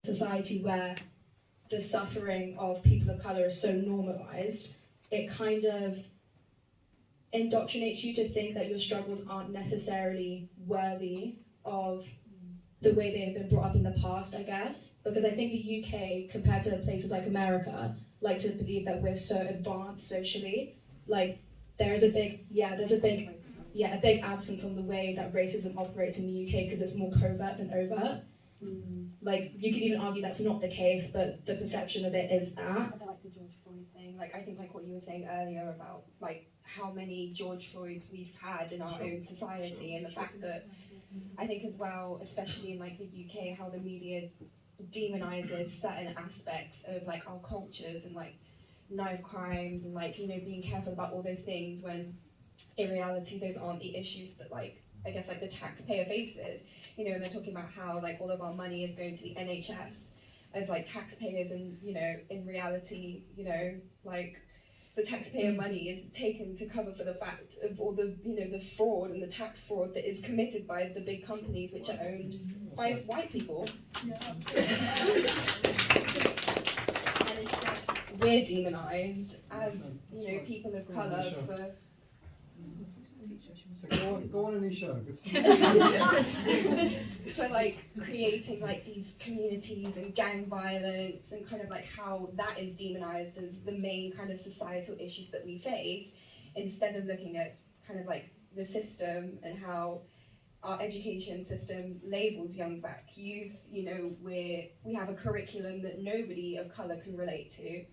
society where the suffering of people of colour is so normalised, it kind of indoctrinates you to think that your struggles aren't necessarily worthy of the way they have been brought up in the past, I guess. Because I think the UK, compared to places like America, like to believe that we're so advanced socially. Like, there's a big absence on the way that racism operates in the UK because it's more covert than overt. Like, you could even argue that's not the case, but the perception of it is that. I like the George Floyd thing. Like, I think like what you were saying earlier about like how many George Floyds we've had in our own society, and the fact that I think as well, especially in like the UK, how the media demonizes certain aspects of like our cultures and like knife crimes and like, you know, being careful about all those things when in reality those aren't the issues that like I guess like the taxpayer faces. You know, and they're talking about how like all of our money is going to the NHS as like taxpayers, and you know, in reality, you know, like the taxpayer money is taken to cover for the fact of all the, you know, the fraud and the tax fraud that is committed by the big companies which are owned by white people. Yeah. And instead we're demonized as, you know, people of colour for Go on Anisha. for like creating like these communities and gang violence, and kind of like how that is demonized as the main kind of societal issues that we face, instead of looking at kind of like the system and how our education system labels young black youth. You know, we have a curriculum that nobody of colour can relate to.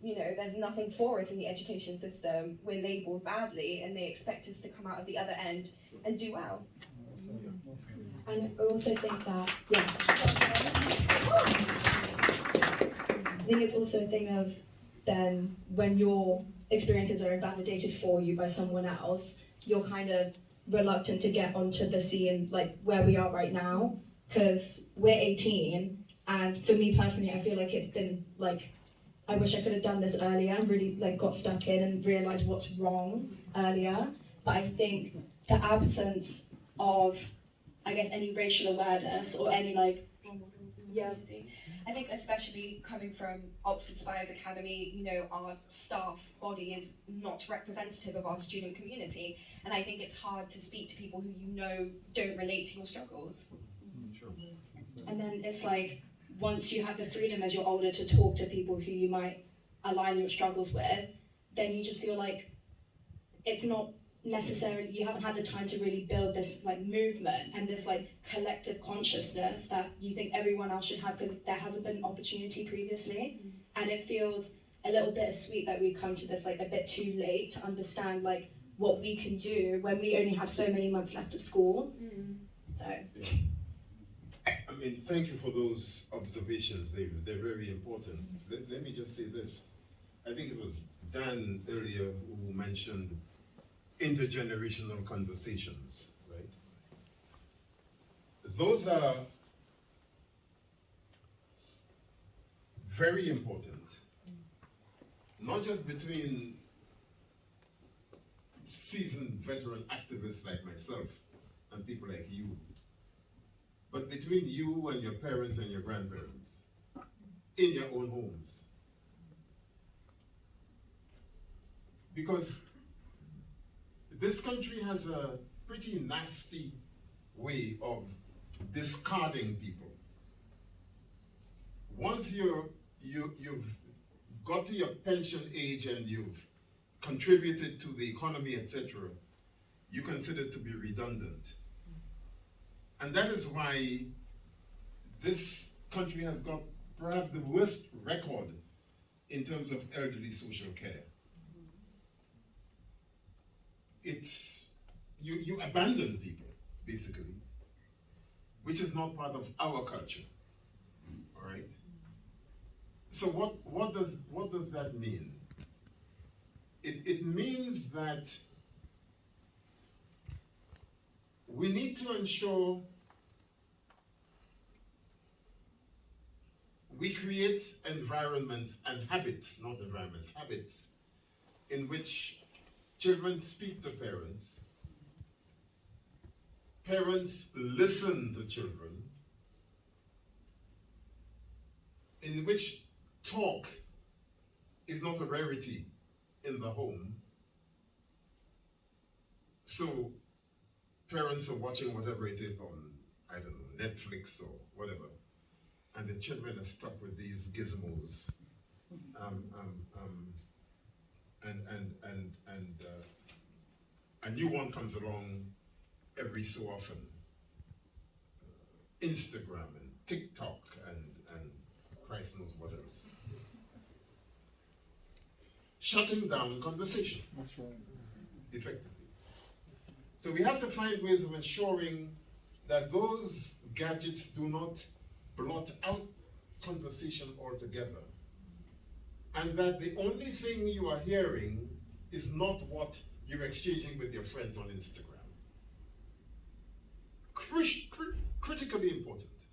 You know, there's nothing for us in the education system. We're labelled badly, and they expect us to come out of the other end and do well. And I also think that, I think it's also a thing of then when your experiences are invalidated for you by someone else, you're kind of reluctant to get onto the scene like where we are right now, because we're 18, and for me personally, I feel like it's been like, I wish I could have done this earlier and really like got stuck in and realised what's wrong earlier. But I think the absence of, I guess, any racial awareness or any like, I think especially coming from Oxfordshire Academy, you know, our staff body is not representative of our student community, and I think it's hard to speak to people who you know don't relate to your struggles. Sure. and then it's like, once you have the freedom as you're older to talk to people who you might align your struggles with, then you just feel like it's not necessarily, you haven't had the time to really build this like movement and this like collective consciousness that you think everyone else should have, because there hasn't been an opportunity previously. And it feels a little bit sweet that we've come to this like a bit too late to understand like what we can do when we only have so many months left of school. So I mean, thank you for those observations, David. They're very important. Let me just say this. I think it was Dan earlier who mentioned intergenerational conversations, right? Those are very important, not just between seasoned veteran activists like myself and people like you, but between you and your parents and your grandparents, in your own homes. Because this country has a pretty nasty way of discarding people. Once you've got to your pension age and you've contributed to the economy, etc., you consider it to be redundant. And that is why this country has got perhaps the worst record in terms of elderly social care. It's, you abandon people, basically, which is not part of our culture, all right? So what does that mean? It means that we need to ensure we create environments and habits, not environments, habits, in which children speak to parents, parents listen to children, in which talk is not a rarity in the home. So parents are watching whatever it is on, I don't know, Netflix or whatever, and the children are stuck with these gizmos. And a new one comes along every so often. Instagram and TikTok and Christ knows what else. Shutting down conversation. That's right. Effectively. So we have to find ways of ensuring that those gadgets do not blot out conversation altogether. And that the only thing you are hearing is not what you're exchanging with your friends on Instagram. Critically important.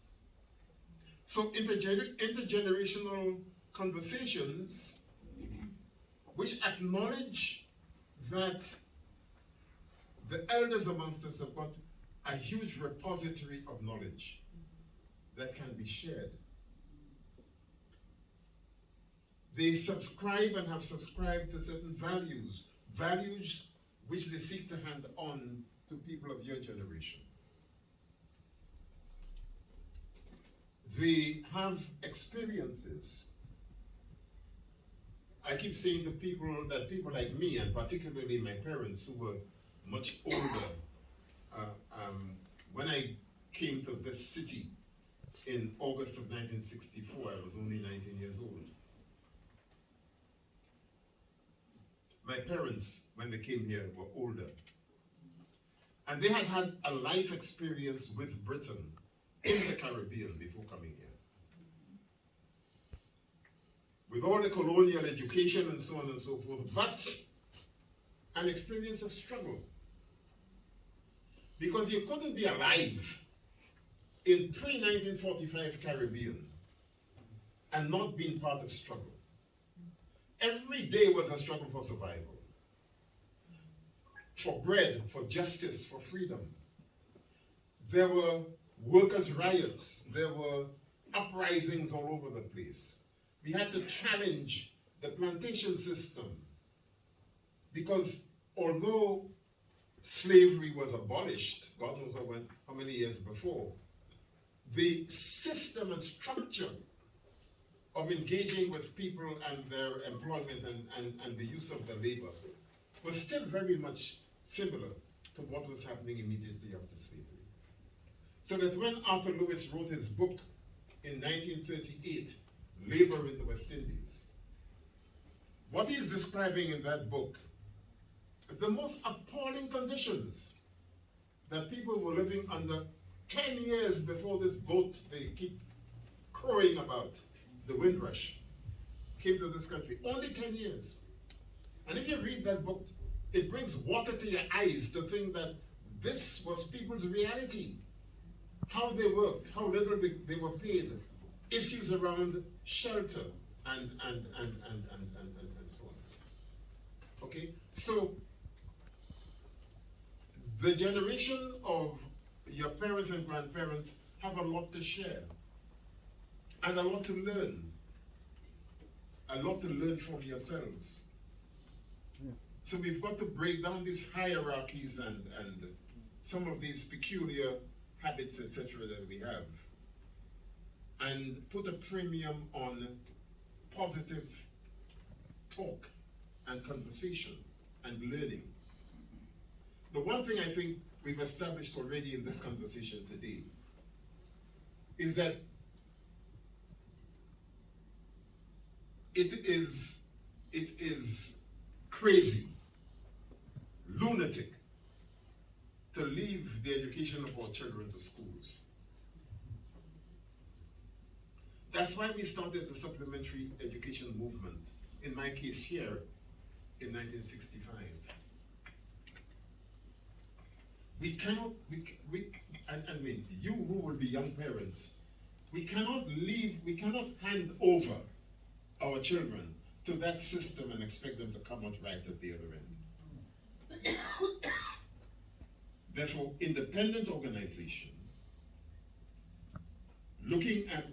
So intergenerational conversations which acknowledge that the elders amongst us have got a huge repository of knowledge that can be shared. They subscribe and have subscribed to certain values which they seek to hand on to people of your generation. They have experiences. I keep saying to people that people like me, and particularly my parents who were much older, when I came to this city in August of 1964, I was only 19 years old. My parents, when they came here, were older. And they had had a life experience with Britain in the Caribbean before coming here. With all the colonial education and so on and so forth, but an experience of struggle. Because you couldn't be alive in pre-1945 Caribbean and not being part of struggle. Every day was a struggle for survival, for bread, for justice, for freedom. There were workers' riots, there were uprisings all over the place. We had to challenge the plantation system because although slavery was abolished, God knows how many years before, the system and structure of engaging with people and their employment and the use of the labor was still very much similar to what was happening immediately after slavery. So that when Arthur Lewis wrote his book in 1938, Labor in the West Indies, what he's describing in that book is the most appalling conditions that people were living under 10 years before this boat they keep crowing about, the Windrush, came to this country. Only 10 years. And if you read that book, it brings water to your eyes to think that this was people's reality. How they worked, how little they were paid, issues around shelter and so on. Okay? So the generation of your parents and grandparents have a lot to share. And a lot to learn. A lot to learn from yourselves. Yeah. So we've got to break down these hierarchies and some of these peculiar habits, etc., that we have. And put a premium on positive talk and conversation and learning. The one thing I think we've established already in this conversation today is that it is crazy, lunatic, to leave the education of our children to schools. That's why we started the supplementary education movement, in my case here, in 1965. We cannot, I mean, you who will be young parents, we cannot hand over our children to that system and expect them to come out right at the other end. Therefore, independent organization, looking at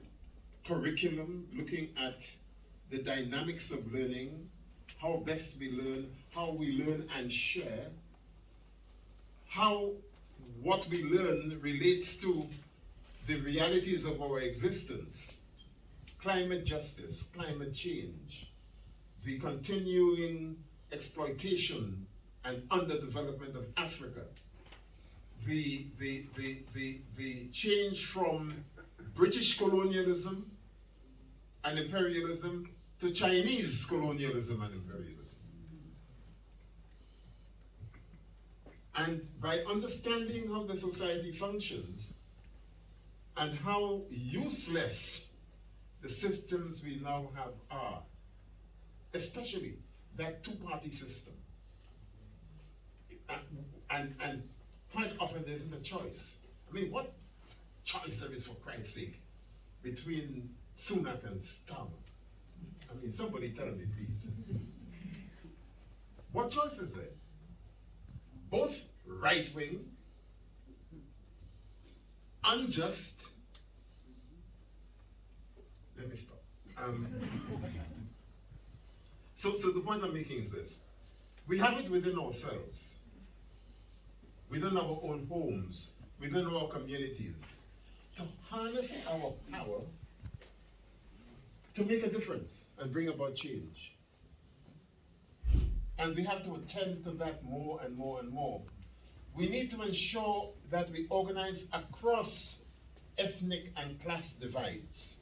curriculum, looking at the dynamics of learning, how best we learn, how we learn and share, how what we learn relates to the realities of our existence, climate justice, climate change, the continuing exploitation and underdevelopment of Africa, the change from British colonialism and imperialism to Chinese colonialism and imperialism. And by understanding how the society functions and how useless the systems we now have are, especially that two-party system, and quite often there isn't a choice. I mean, what choice there is, for Christ's sake, between Sunak and Starmer? I mean, somebody tell me, please. What choice is there? Both right-wing, unjust. Let me stop. So the point I'm making is this. We have it within ourselves, within our own homes, within our communities, to harness our power to make a difference and bring about change. And we have to attend to that more and more and more. We need to ensure that we organize across ethnic and class divides.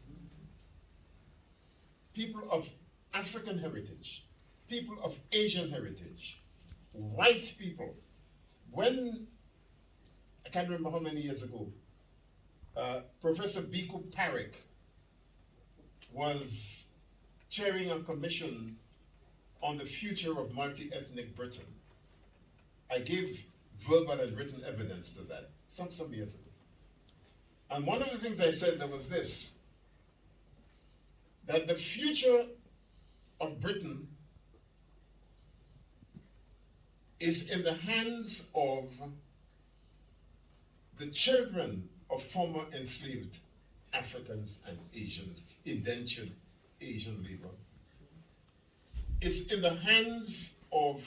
People of African heritage, people of Asian heritage, white people. When, I can't remember how many years ago, Professor Biko Parekh was chairing a commission on the future of multi-ethnic Britain. I gave verbal and written evidence to that some years ago. And one of the things I said there was this, that the future of Britain is in the hands of the children of former enslaved Africans and Asians, indentured Asian labor. It's in the hands of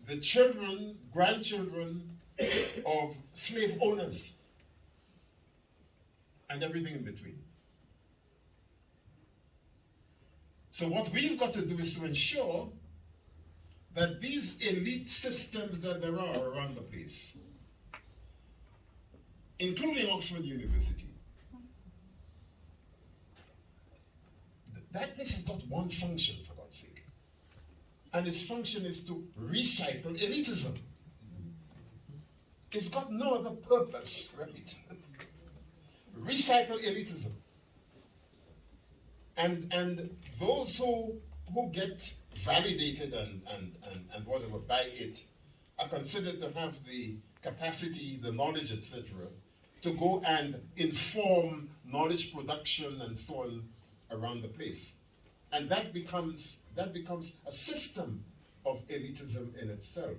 the children, grandchildren of slave owners, and everything in between. So what we've got to do is to ensure that these elite systems that there are around the place, including Oxford University, that place has got one function, for God's sake. And its function is to recycle elitism. It's got no other purpose, right? Recycle elitism. And those who get validated and whatever by it are considered to have the capacity, the knowledge, etc., to go and inform knowledge production and so on around the place. And that becomes a system of elitism in itself.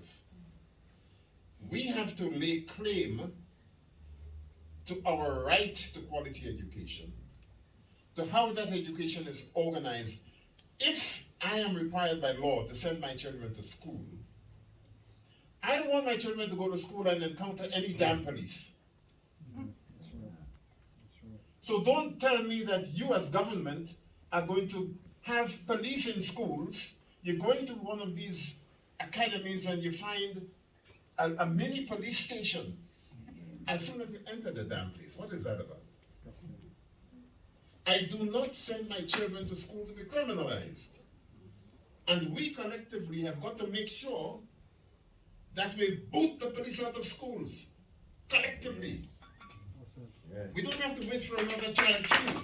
We have to lay claim to our right to quality education, to how that education is organized. If I am required by law to send my children to school, I don't want my children to go to school and encounter any damn police. So don't tell me that you as government are going to have police in schools. You're going to one of these academies and you find a mini police station as soon as you enter the damn place. What is that about? I do not send my children to school to be criminalized. And we collectively have got to make sure that we boot the police out of schools, collectively. We don't have to wait for another child too.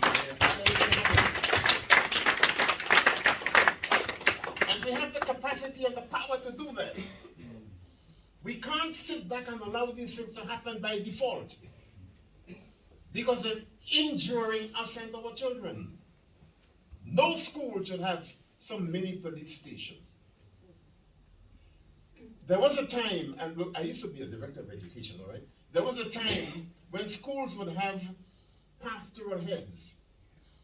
And we have the capacity and the power to do that. We can't sit back and allow these things to happen by default, because they're injuring us and our children. No school should have some mini police station. There was a time, and look, I used to be a director of education, all right? There was a time when schools would have pastoral heads,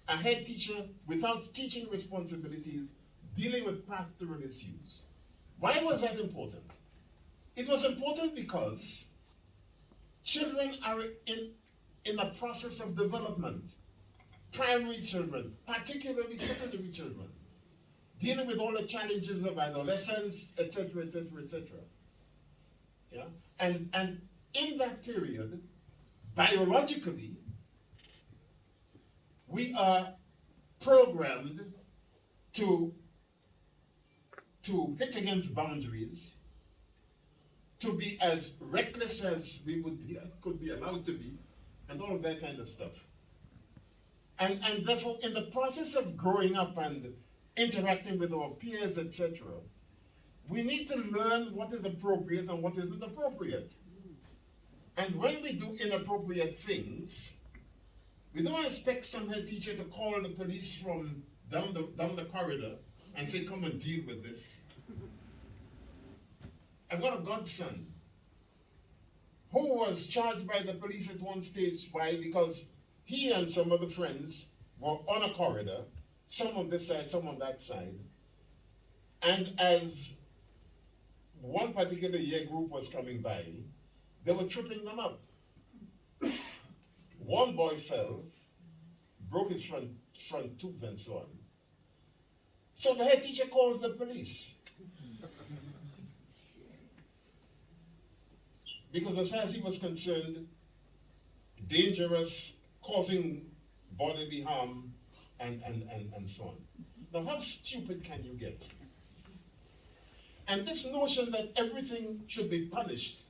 a head teacher without teaching responsibilities, dealing with pastoral issues. Why was that important? It was important because children are in a process of development. Primary children, particularly secondary children, dealing with all the challenges of adolescence, etc., etc., etc. Yeah? And in that period, biologically, we are programmed to hit against boundaries, to be as reckless as we could be allowed to be, and all of that kind of stuff. And therefore, in the process of growing up and interacting with our peers, etc., we need to learn what is appropriate and what isn't appropriate. And when we do inappropriate things, we don't expect some head teacher to call the police from down the corridor and say, come and deal with this. I've got a godson who was charged by the police at one stage. Why? Because he and some other friends were on a corridor, some on this side, some on that side. And as one particular year group was coming by, they were tripping them up. One boy fell, broke his front tooth and so on. So the head teacher calls the police. Because as far as he was concerned, dangerous, causing bodily harm, and so on. Now, how stupid can you get? And this notion that everything should be punished,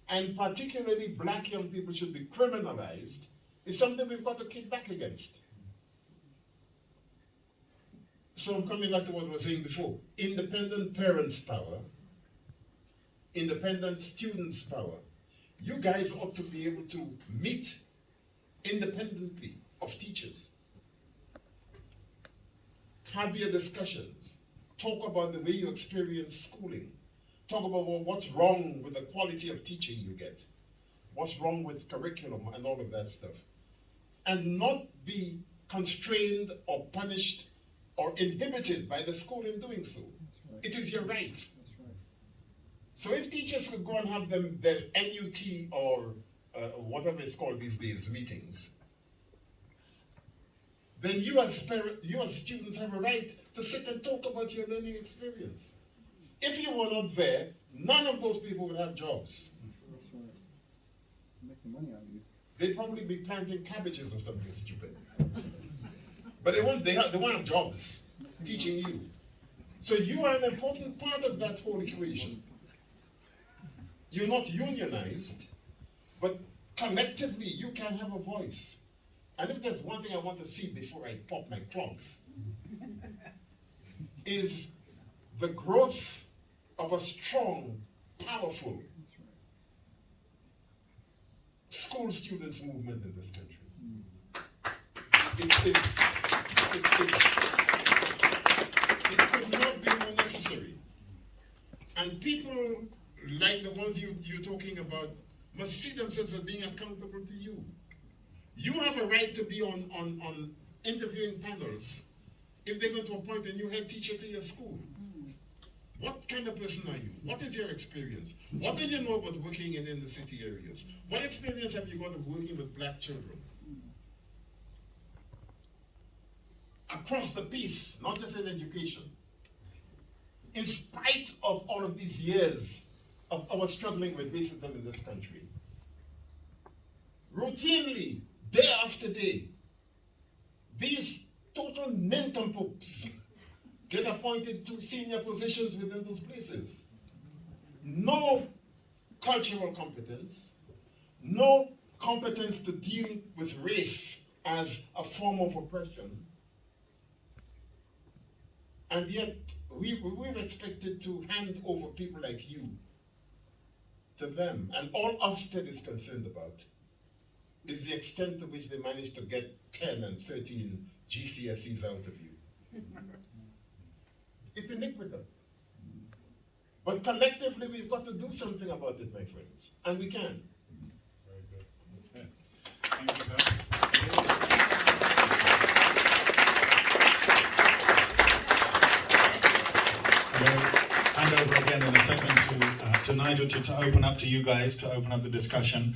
and particularly black young people should be criminalized, is something we've got to kick back against. So I'm coming back to what I was saying before. Independent parents' power, independent students' power. You guys ought to be able to meet independently of teachers. Have your discussions. Talk about the way you experience schooling. Talk about what's wrong with the quality of teaching you get. What's wrong with curriculum and all of that stuff. And not be constrained or punished or inhibited by the school in doing so. Right. It is your right. That's right. So if teachers could go and have their NUT or whatever it's called these days, meetings, then you as students have a right to sit and talk about your learning experience. If you were not there, none of those people would have jobs. That's right. Making money out of you. They'd probably be planting cabbages or something stupid. But they won't have jobs teaching you. So you are an important part of that whole equation. You're not unionized, but collectively you can have a voice. And if there's one thing I want to see before I pop my clogs, is the growth of a strong, powerful school students movement in this country. It could not be more necessary. And people like the ones you're talking about must see themselves as being accountable to you. You have a right to be on interviewing panels if they're going to appoint a new head teacher to your school. What kind of person are you? What is your experience? What do you know about working in inner city areas? What experience have you got of working with black children? Across the piece, not just in education. In spite of all of these years of our struggling with racism in this country, routinely, day after day, these total nincompoops get appointed to senior positions within those places. No cultural competence, no competence to deal with race as a form of oppression. And yet, we're expected to hand over people like you to them. And all Ofsted is concerned about is the extent to which they manage to get 10 and 13 GCSEs out of you. It's iniquitous. But collectively, we've got to do something about it, my friends. And we can. Very good. Okay. Thank you, sir. I'm going to hand over again in a second to Nigel to open up to you guys, to open up the discussion.